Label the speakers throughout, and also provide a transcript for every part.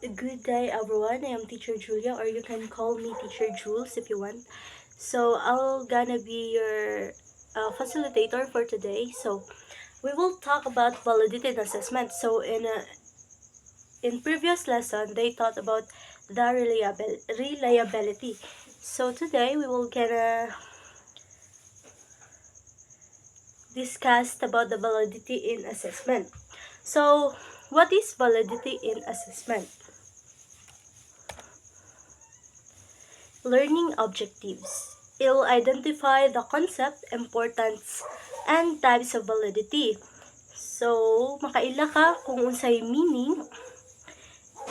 Speaker 1: Good day, everyone. I am Teacher Julia, or you can call me Teacher Jules if you want. So I'll gonna be your facilitator for today. So we will talk about validity and assessment. So in previous lesson, they taught about the reliability. So today we will gonna discuss about the validity in assessment. So what is validity in assessment? Learning objectives. It'll identify the concept, importance, and types of validity. So, makaila ka kung unsay meaning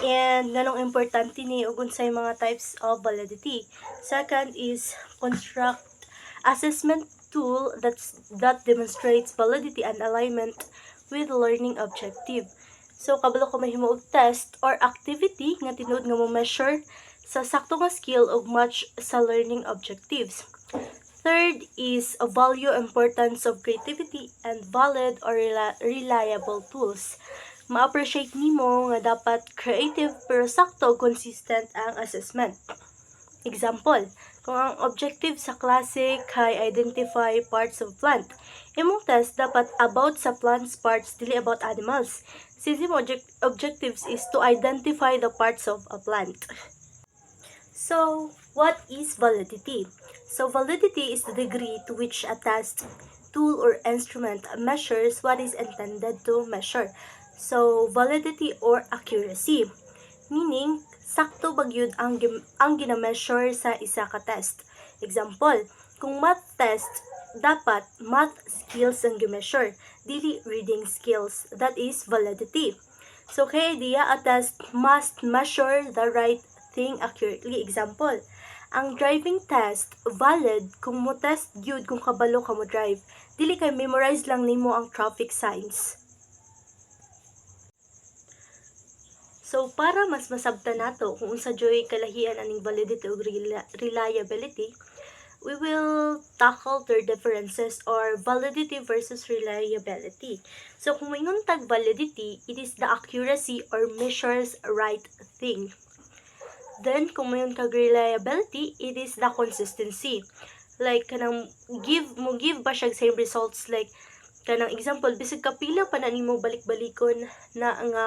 Speaker 1: and nganong importante ni ug unsay mga types of validity. Second is construct assessment tool that demonstrates validity and alignment with learning objective. So, kabalo ko mahimo og test or activity nga tinud nga mo measure sa sakto nga skill ug match sa learning objectives. Third is a value importance of creativity and valid or reliable tools. Ma-appreciate nimo nga dapat creative pero sakto ug consistent ang assessment. Example, kung ang objective sa klase kay identify parts of plant, imong test dapat about sa plant's parts dili about animals. Since imong objectives is to identify the parts of a plant. So, what is validity? So, validity is the degree to which a test, tool, or instrument measures what is intended to measure. So, validity or accuracy. Meaning, sakto ba gyud ang gina-measure sa isa ka test. Example, kung math test, dapat math skills ang gi-measure, dili reading skills. That is validity. So, kay idea, a test must measure the right thing accurately. Example, ang driving test valid kung mo test gyud kung kabalo ka mo drive. Dili kay memorize lang nimo ang traffic signs. So para mas masabtan nato kung unsa joy kalahian aning validity ug reliability, we will tackle their differences or validity versus reliability. So kung maingon tag validity, it is the accuracy or measures right thing. Then, kung mayon kag reliability, it is the consistency. Like, kanang give ba siya same results? Like, kanang example, bisig kapila pa na nimo balik-balikon na nga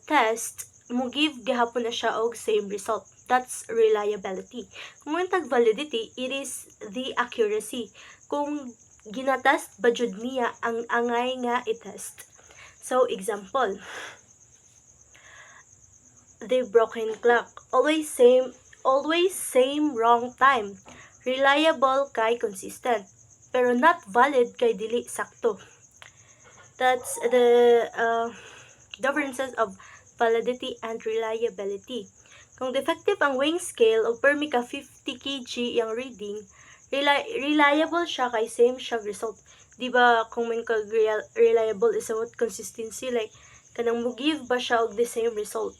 Speaker 1: test, mo give gihapon na siya og same result. That's reliability. Kung mayon tag validity, it is the accuracy. Kung ginatest ba jud niya ang angay nga i-test. So, example, the broken clock. Always same wrong time. Reliable kay consistent. Pero not valid kay dili sakto. That's the differences of validity and reliability. Kung defective ang weighing scale o permi ka 50 kg yung reading, reliable siya kay same siya result. Diba kung may ka reliable is about consistency, like kanang mo give ba siya og the same result.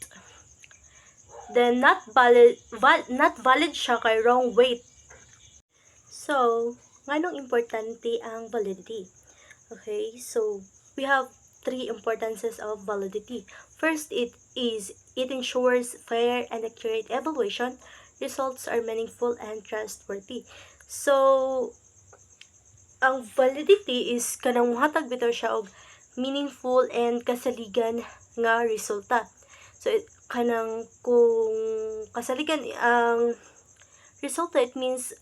Speaker 1: Then not valid siya kay wrong weight. So, nganong importante ang validity? Okay, so we have three importances of validity. First, it ensures fair and accurate evaluation. Results are meaningful and trustworthy. So, ang validity is kanang muhatag bitaw siya og meaningful and kasaligan nga resulta. So, kanang kung kasaligan ang resulta, it means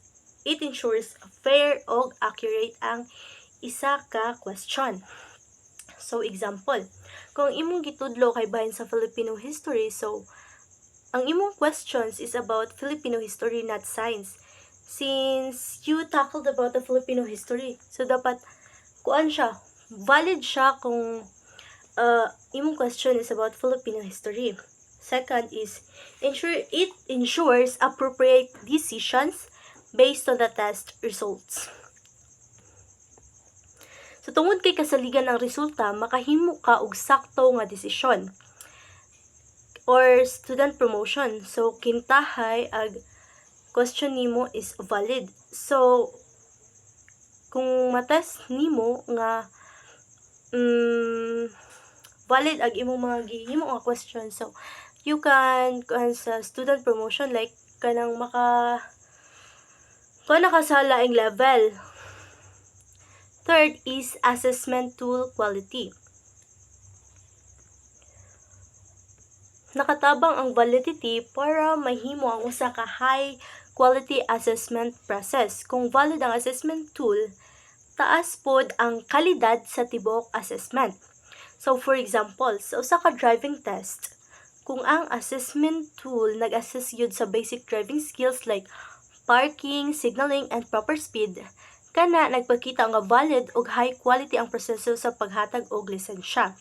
Speaker 1: it ensures fair o accurate ang isa ka question. So, example, kung imong gitudlo kay bahin sa Filipino history, so, ang imong questions is about Filipino history, not science. Since you tackled about the Filipino history, so dapat, kuan siya, valid siya kung imong question is about Filipino history. Second is, it ensures appropriate decisions based on the test results. So, tungod kay kasaligan ng resulta, makahimo ka og sakto nga desisyon or student promotion. So, kintahay ag question nimo is valid. So, kung matest nimo nga valid ag imong mga gihimo nga question, so you can kuan sa student promotion like kanang kuan ka sa laing level. Third is assessment tool quality. Nakatabang ang validity para mahimo ang usa ka high quality assessment process. Kung valid ang assessment tool, taas pod ang kalidad sa tibuok assessment. So for example, sa usa ka driving test, kung ang assessment tool nag-assess yun sa basic driving skills like parking, signaling, and proper speed, kana nagpakita nga valid ug high quality ang proseso sa paghatag og lisensya.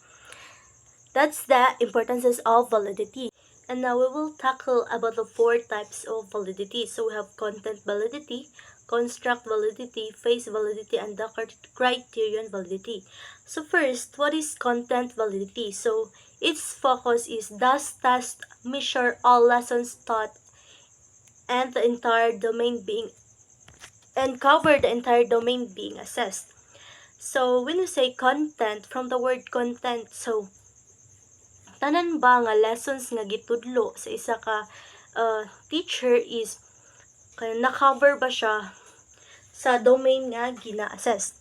Speaker 1: That's the importance of validity. And now we will tackle about the 4 types of validity. So we have content validity, construct validity, phase validity, and the criterion validity. So first, what is content validity? So its focus is does test measure all lessons taught and the entire domain being and cover the entire domain being assessed. So when we say content, from the word content, so tanan ba nga lessons nga gitudlo sa isa ka teacher is na-cover ba siya sa domain nga gina-assess.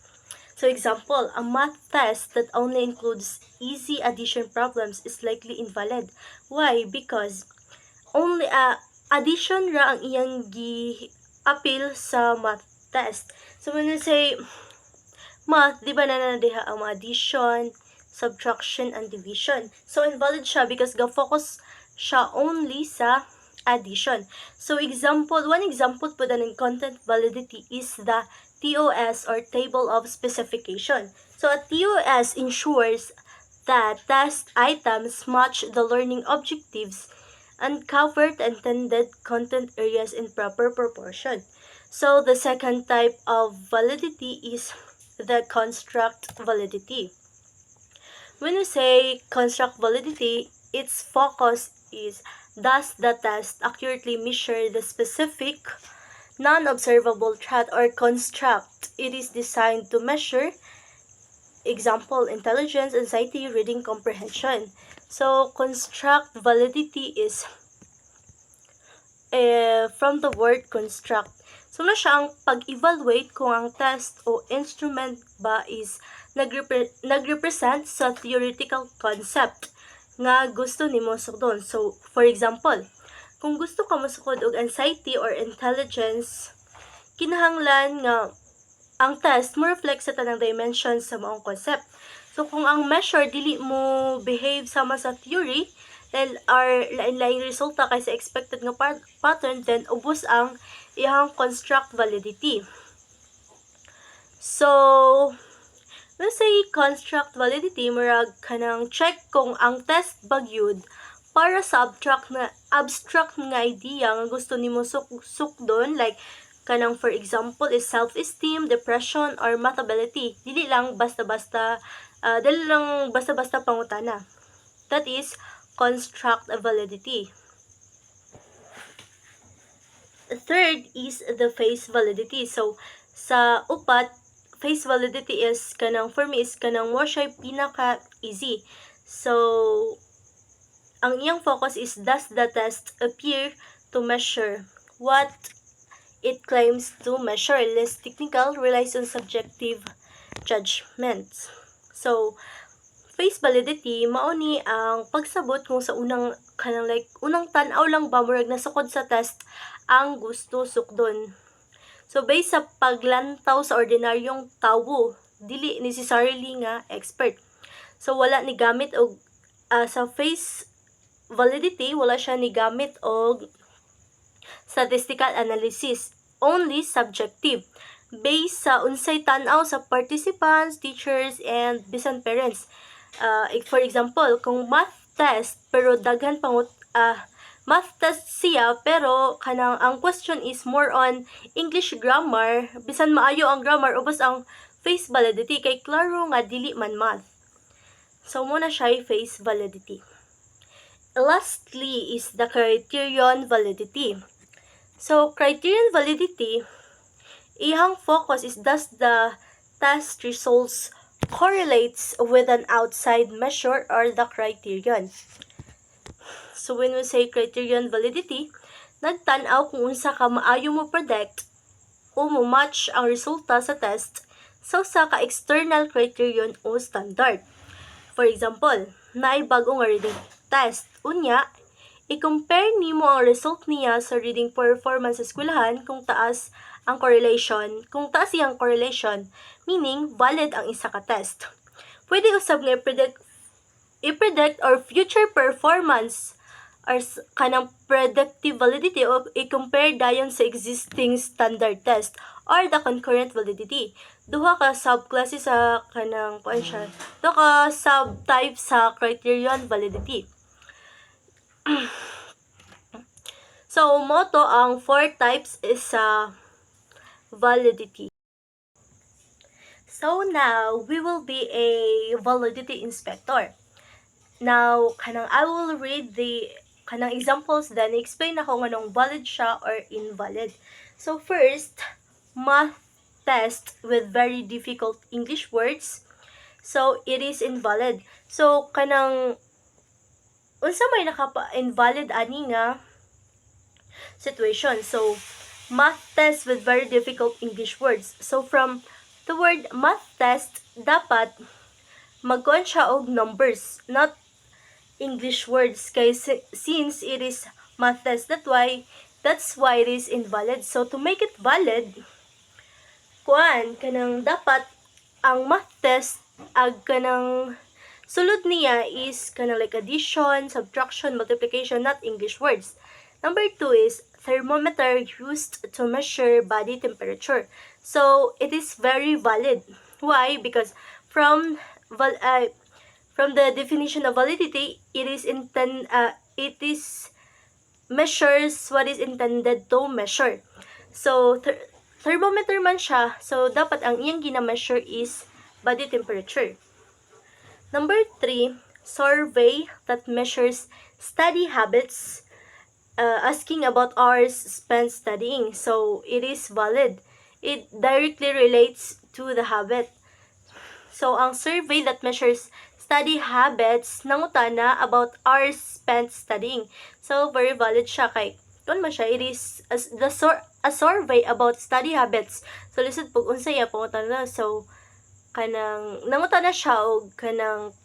Speaker 1: So example, a math test that only includes easy addition problems is likely invalid. Why? Because only addition ra ang iyang gi-appeal sa math test. So when we say math, di ba na diha ang addition, subtraction, and division. So, invalid siya because ga-focus siya only sa addition. So, one example po ng content validity is the TOS or Table of Specification. So, a TOS ensures that test items match the learning objectives and cover the intended content areas in proper proportion. So, the second type of validity is the construct validity. When we say construct validity, its focus is does the test accurately measure the specific non-observable threat or construct it is designed to measure. Example, intelligence, anxiety, reading comprehension. So, construct validity is from the word construct. So, na siya ang pag-evaluate kung ang test o instrument ba is nagrepresent sa theoretical concept nga gusto nimo sukdon. So, for example, kung gusto ka masukod og anxiety or intelligence, kinahanglan nga ang test mo reflect sa tanang dimensions sa maong concept. So, kung ang measure dili mo behave sama sa theory, or lain-laing resulta kaysa expected nga pattern, then ubos ang iyang construct validity. So, let's say construct validity, murag kanang check kung ang test bagyud para sa abstract nga idea nga gusto nimo sukdon, like kanang for example is self-esteem, depression, or math ability. Dili lang basta-basta pangutana. That is construct validity. Third is the phase validity. So, sa upat, phase validity is kanang, for me, is kanang mo siya pinaka-easy. So, ang iyang focus is does the test appear to measure what it claims to measure. Less technical, relies on subjective judgments. So, phase validity, mao ni ang pagsabot kung sa unang tan-aw lang ba murag nasukod sa test ang gusto sukdon. So based sa paglantaw sa ordinaryong tawo, dili necessarily nga expert. So wala ni gamit og sa phase validity, wala siya ni gamit og statistical analysis, only subjective, based sa unsay tan-aw sa participants, teachers, and bisan parents. For example, kung math test pero daghan math test siya pero kanang ang question is more on English grammar, bisan maayo ang grammar, ubos ang phase validity kay klaro nga dili man math. So muna siya phase validity. Lastly is the criterion validity. So criterion validity, iyang focus is does the test results correlates with an outside measure or the criterion. So when we say criterion validity, nagtan-aw kung unsa ka maayo mo predict o mo match ang resulta sa test sa usa ka external criterion o standard. For example, naay bag-o nga reading test. Unya, i-compare nimo ang result niya sa reading performance sa eskwelahan kung taas iyang correlation, meaning valid ang isa ka test. Pwede usab nga i-predict or future performance or kanang predictive validity o i-compare dayon sa existing standard test or the concurrent validity. Duha ka subclasses sa kanang duha ka subtype sa criterion validity. So, moto ang 4 types is sa validity. So now, we will be a validity inspector. Now, I will read the examples, then explain ako nganong valid siya or invalid. So first, math test with very difficult English words. So it is invalid. So unsa may invalid ani nga situation. So math test with very difficult English words. So from the word math test, dapat magkuan siya og numbers, not English words, kay since it is math test, that's why it is invalid. So to make it valid, dapat ang math test sulod niya is like addition, subtraction, multiplication, not English words. Number 2 is thermometer used to measure body temperature. So it is very valid. Why? Because from the definition of validity, it measures what is intended to measure. So thermometer man siya, so dapat ang iyang gina-measure is body temperature. Number 3, survey that measures study habits, asking about hours spent studying. So it is valid. It directly relates to the habit. So ang survey that measures study habits nangutana about hours spent studying. So very valid siya kay kun man siya, it is a survey about study habits. So lisod pug unsay pangutana. So nangutana siya og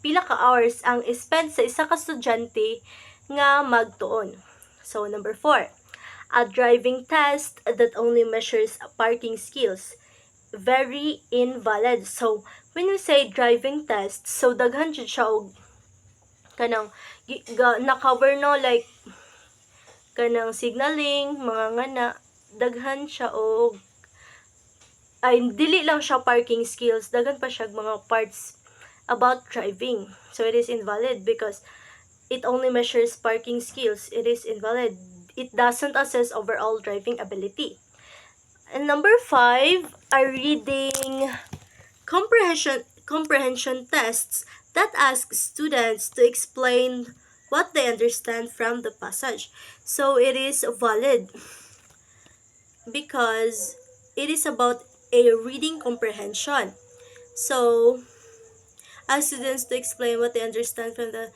Speaker 1: pila ka hours ang spent sa isa ka estudyante nga magtuon. So number 4, a driving test that only measures parking skills. Very invalid. So when you say driving test, so daghan jud siya og na-cover no, like signaling, mga ngana, daghan siya og dili lang siya parking skills, daghan pa siya mga parts about driving. So it is invalid because it only measures parking skills. It is invalid. It doesn't assess overall driving ability. And number 5 are reading comprehension tests that ask students to explain what they understand from the passage. So it is valid because it is about a reading comprehension. So ask students to explain what they understand from the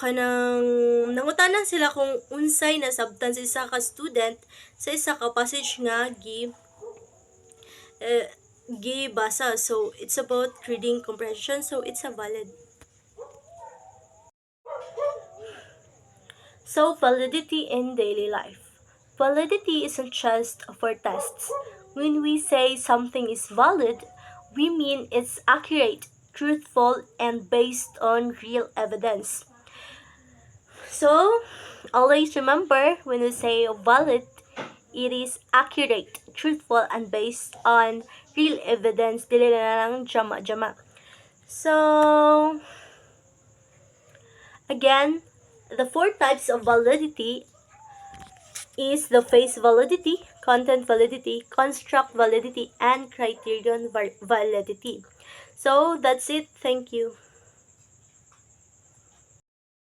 Speaker 1: nangutanan sila kung unsay nasabtan sa isa ka student sa isa ka passage nga gibasa. So it's about reading comprehension, so it's a valid. So validity in daily life. Validity isn't just for tests. When we say something is valid, we mean it's accurate, truthful, and based on real evidence. So, always remember, when we say valid, it is accurate, truthful, and based on real evidence. Dili na lang jama-jama. So, again, the 4 types of validity is the phase validity, content validity, construct validity, and criterion validity. So, that's it. Thank you.